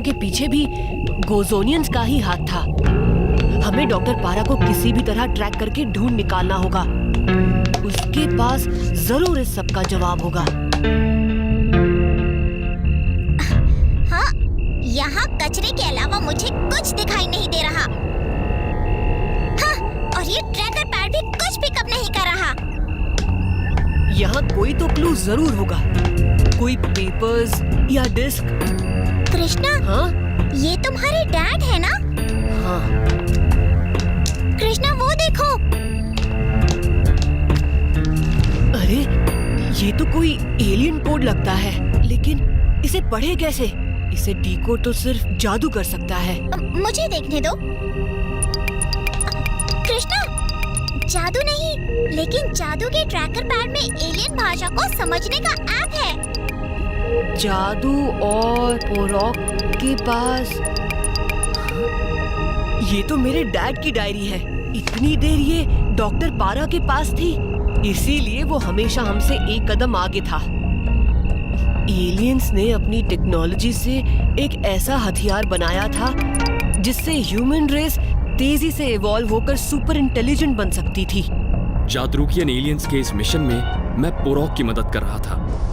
चीजों के पीछे भी गोजोनियंस का ही हाथ था। हमें डॉक्टर पारा को किसी भी तरह ट्रैक करके ढूंढ निकालना होगा। उसके पास जरूर इस सब का जवाब होगा। हाँ, यहाँ कचरे के अलावा मुझे कुछ दिखाई नहीं दे रहा। हाँ, और ये ट्रैकर पैड भी कुछ पिकअप नहीं कर रहा। यहाँ कोई तो क्लू जरूर होगा, कोई पेपर्स या डिस्क। कृष्णा, हाँ? ये तुम्हारे डैड है ना? हाँ। कृष्णा, वो देखो। अरे, ये तो कोई एलियन कोड लगता है, लेकिन इसे पढ़े कैसे? इसे डीकोड तो सिर्फ जादू कर सकता है। मुझे देखने दो। कृष्णा, जादू नहीं, लेकिन जादू के ट्रैकर पैड में एलियन भाषा को समझने का ऐप है। जादू और पोरॉक के पास। ये तो मेरे डैड की डायरी है। इतनी देर ये डॉक्टर पारा के पास थी, इसीलिए वो हमेशा हमसे एक कदम आगे था। एलियंस ने अपनी टेक्नोलॉजी से एक ऐसा हथियार बनाया था जिससे ह्यूमन रेस तेजी से इवॉल्व होकर सुपर इंटेलिजेंट बन सकती थी। जादरूकियन एलियंस के इस मिशन में मैं पोरॉक की मदद कर रहा था।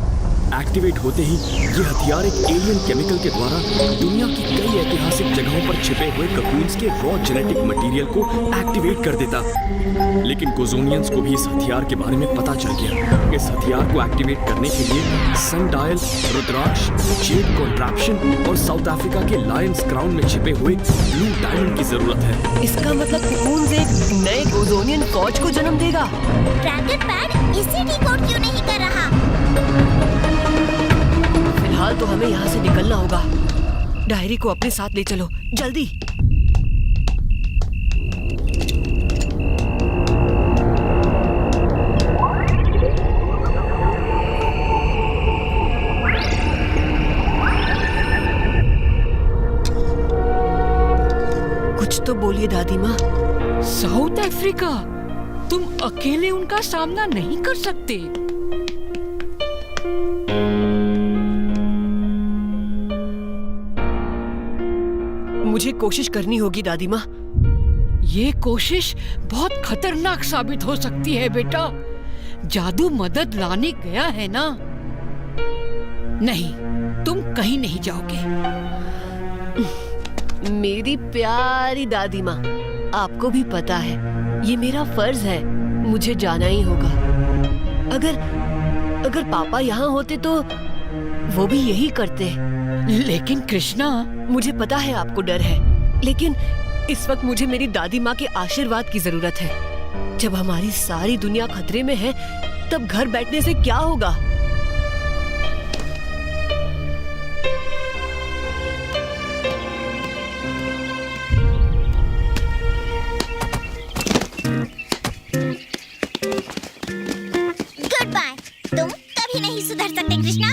एक्टिवेट होते ही ये हथियार एक एलियन केमिकल के द्वारा दुनिया की कई ऐतिहासिक जगहों पर छिपे हुए ककून्स के रॉ जेनेटिक मटेरियल को एक्टिवेट कर देता। लेकिन गोजोनियंस को भी इस हथियार के बारे में पता चल गया। इस हथियार को एक्टिवेट करने के लिए सनडायल, रुद्राक्ष, जेड कॉन्ट्रैप्शन और साउथ अफ्रीका के लायंस क्राउन में छिपे हुए ब्लू डायमंड की जरूरत है। इसका मतलब ककून्स एक नए गोजोनियन फौज को जन्म देगा। ट्रैकर पैड इसे डिकोड क्यों नहीं कर रहा? फिलहाल तो हमें यहाँ से निकलना होगा। डायरी को अपने साथ ले चलो, जल्दी। कुछ तो बोलिए दादी माँ। साउथ अफ्रीका, तुम अकेले उनका सामना नहीं कर सकते। मुझे कोशिश करनी होगी दादी माँ। ये कोशिश बहुत खतरनाक साबित हो सकती है बेटा। जादू मदद लाने गया है ना। नहीं, तुम कहीं नहीं जाओगे। मेरी प्यारी दादी माँ, आपको भी पता है ये मेरा फर्ज है, मुझे जाना ही होगा। अगर पापा यहाँ होते तो वो भी यही करते। लेकिन कृष्णा, मुझे पता है आपको डर है, लेकिन इस वक्त मुझे मेरी दादी माँ के आशीर्वाद की जरूरत है। जब हमारी सारी दुनिया खतरे में है, तब घर बैठने से क्या होगा? Good bye. तुम कभी नहीं सुधर सकते कृष्णा।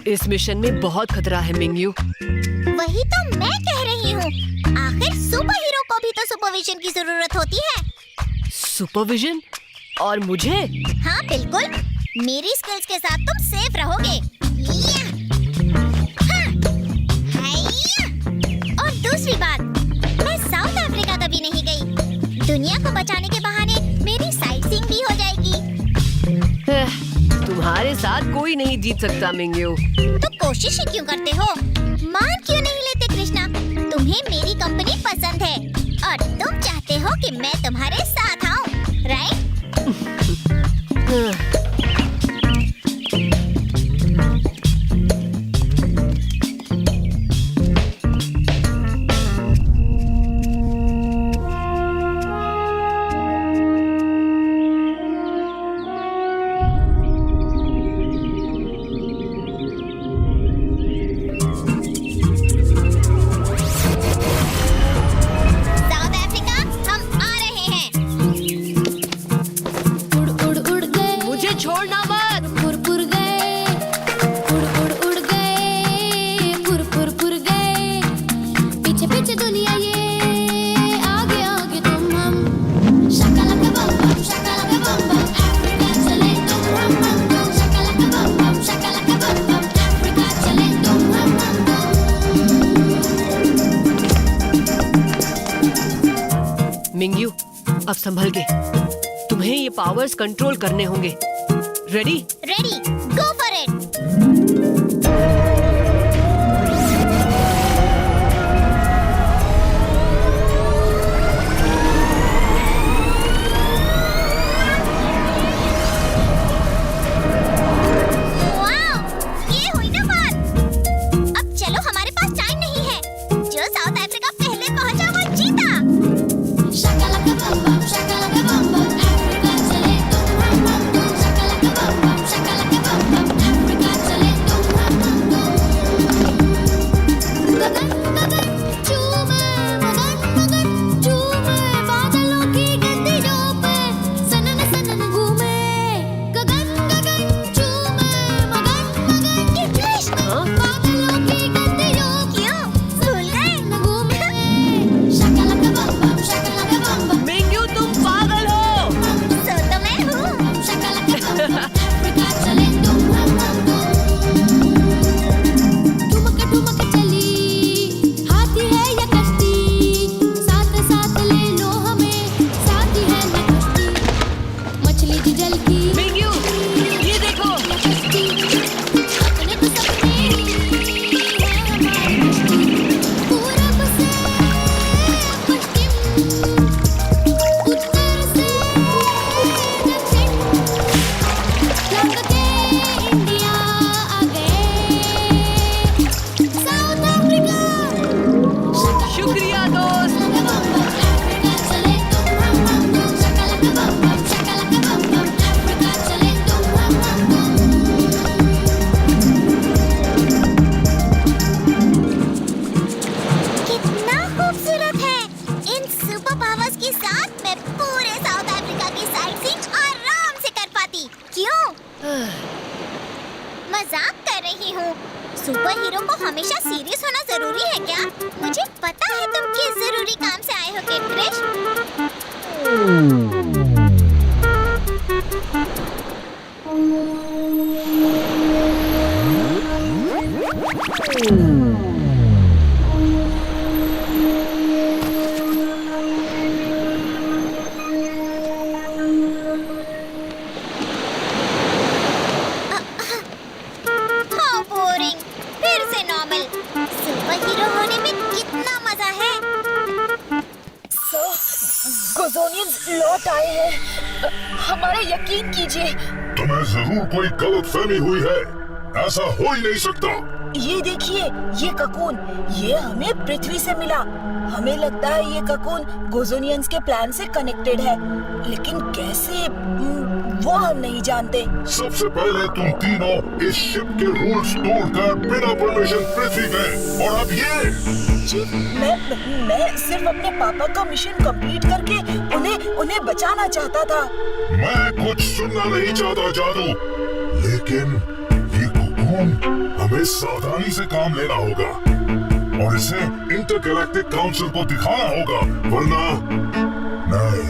इस मिशन में बहुत खतरा है मिंगयू। वही तो मैं कह रही हूँ। आखिर सुपर हीरो को भी तो सुपरविजन की जरूरत होती है। सुपरविजन? और मुझे? हाँ बिल्कुल, मेरी स्किल्स के साथ तुम सेफ रहोगे। हाँ, और दूसरी बात, मैं साउथ अफ्रीका कभी नहीं गई। दुनिया को बचाने के बहाने मेरी साइट सीइंग भी हो जाएगी। तुम्हारे साथ कोई नहीं जीत सकता मिंगयू। तो कोशिश ही क्यों करते हो? मान क्यों नहीं लेते कृष्णा? तुम्हें मेरी कंपनी पसंद है और तुम चाहते हो कि मैं तुम्हारे साथ आऊं, राइट? साउथ अफ्रीका, हम आ रहे हैं। मिंग्यू, अब संभल के, तुम्हें ये पावर्स कंट्रोल करने होंगे। Ready? Ready, go for it. मजाक कर रही हूँ। सुपर हीरो को हमेशा सीरियस होना जरूरी है क्या? मुझे पता है तुम किस जरूरी काम से आए हो किड क्रिश। लौट आए हैं, हमारा यकीन कीजिए। तुम्हें जरूर कोई गलतफहमी हुई है, ऐसा हो ही नहीं सकता। ये देखिए, ये ककून, ये हमें पृथ्वी से मिला। हमें लगता है ये ककून गोजोनियंस के प्लान से कनेक्टेड है, लेकिन कैसे वो हम नहीं जानते। सबसे पहले तुम तीनों इस शिप के रूल्स तोड़कर बिना परमिशन पृथ्वी गए, और अब ये जी, मैं सिर्फ अपने पापा का मिशन कंप्लीट करके उन्हें बचाना चाहता था। मैं कुछ सुनना नहीं चाहता जादू, लेकिन ये ककून हमें सावधानी से काम लेना होगा और इसे इंटरगैलेक्टिक काउंसिल को दिखाना होगा, वरना नहीं।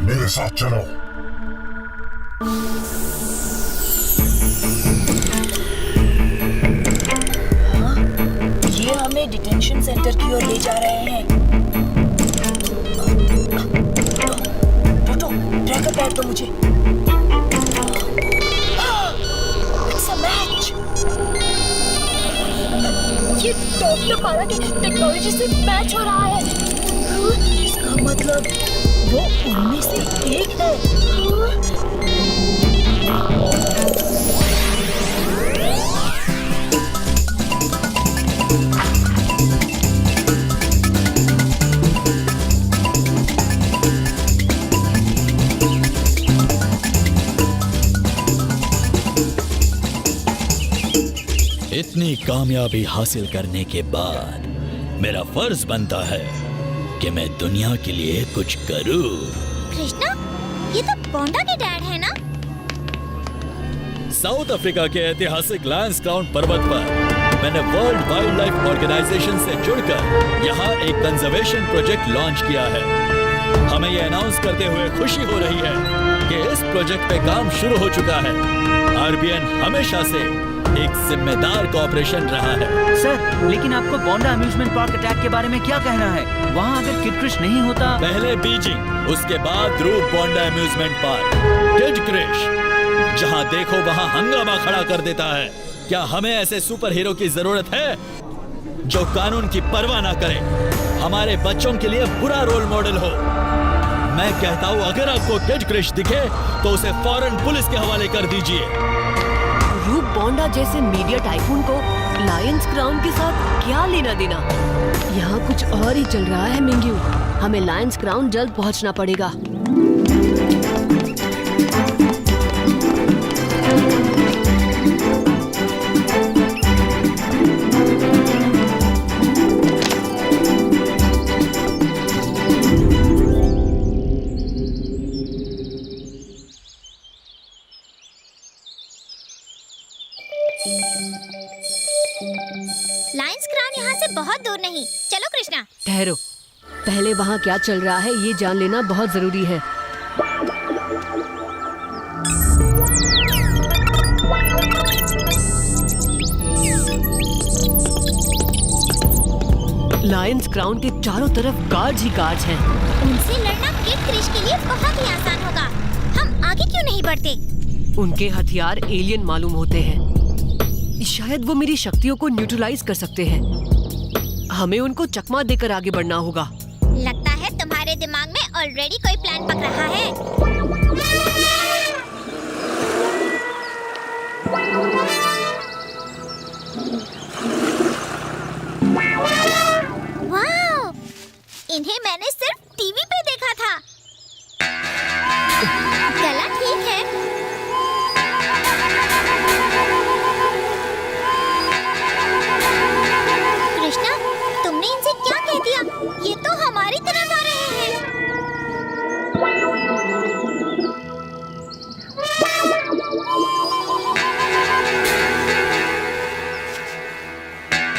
मेरे साथ चलो। ये हमें डिटेंशन सेंटर की ओर ले जा रहे हैं। टोटो, ट्रैकर पैड दो मुझे। It's a match. ये डॉक्टर पारा की टेक्नोलॉजी से मैच हो रहा है। इसका मतलब वो उनमें से एक है। इतनी कामयाबी हासिल करने के बाद मेरा फर्ज बनता है कि मैं दुनिया के लिए कुछ करूं। कृष्णा, ये तो बोंडा के डैड है ना? साउथ अफ्रीका के ऐतिहासिक लायंस क्राउन पर्वत पर मैंने वर्ल्ड वाइल्ड लाइफ ऑर्गेनाइजेशन से जुड़कर यहाँ एक कंजर्वेशन प्रोजेक्ट लॉन्च किया है। हमें ये अनाउंस करते हुए खुशी हो रही है कि इस प्रोजेक्ट पे काम शुरू हो चुका है। आरबीएन हमेशा से एक जिम्मेदार कॉपरेशन रहा है। सर, लेकिन आपको बोंडा अम्यूजमेंट पार्क अटैक के बारे में क्या कहना है? वहाँ अगर किड क्रिश नहीं होता। पहले बीजिंग, उसके बाद रूप बोंडा अम्यूजमेंट पार्क। किड क्रिश जहाँ देखो वहाँ हंगामा खड़ा कर देता है। क्या हमें ऐसे सुपर हीरो की जरूरत है जो कानून की परवाह ना करे, हमारे बच्चों के लिए बुरा रोल मॉडल हो? मैं कहता हूँ अगर आपको किड क्रिश दिखे तो उसे फौरन पुलिस के हवाले कर दीजिए। रूप बोंडा जैसे मीडिया टाइकून को लायंस क्राउन के साथ क्या लेना देना? यहाँ कुछ और ही चल रहा है मिंग्यू। हमें लायंस क्राउन जल्द पहुँचना पड़ेगा। लायंस क्राउन यहाँ से बहुत दूर नहीं। चलो कृष्णा। ठहरो, पहले वहाँ क्या चल रहा है ये जान लेना बहुत जरूरी है। लायंस क्राउन के चारों तरफ गार्ड्स ही गार्ड्स हैं। उनसे लड़ना किड क्रिश के लिए बहुत ही आसान होगा। हम आगे क्यों नहीं बढ़ते? उनके हथियार एलियन मालूम होते हैं। शायद वो मेरी शक्तियों को न्यूट्रलाइज कर सकते हैं। हमें उनको चकमा देकर आगे बढ़ना होगा। लगता है तुम्हारे दिमाग में ऑलरेडी कोई प्लान पक रहा है। वाह! इन्हें मैंने सिर्फ टीवी पे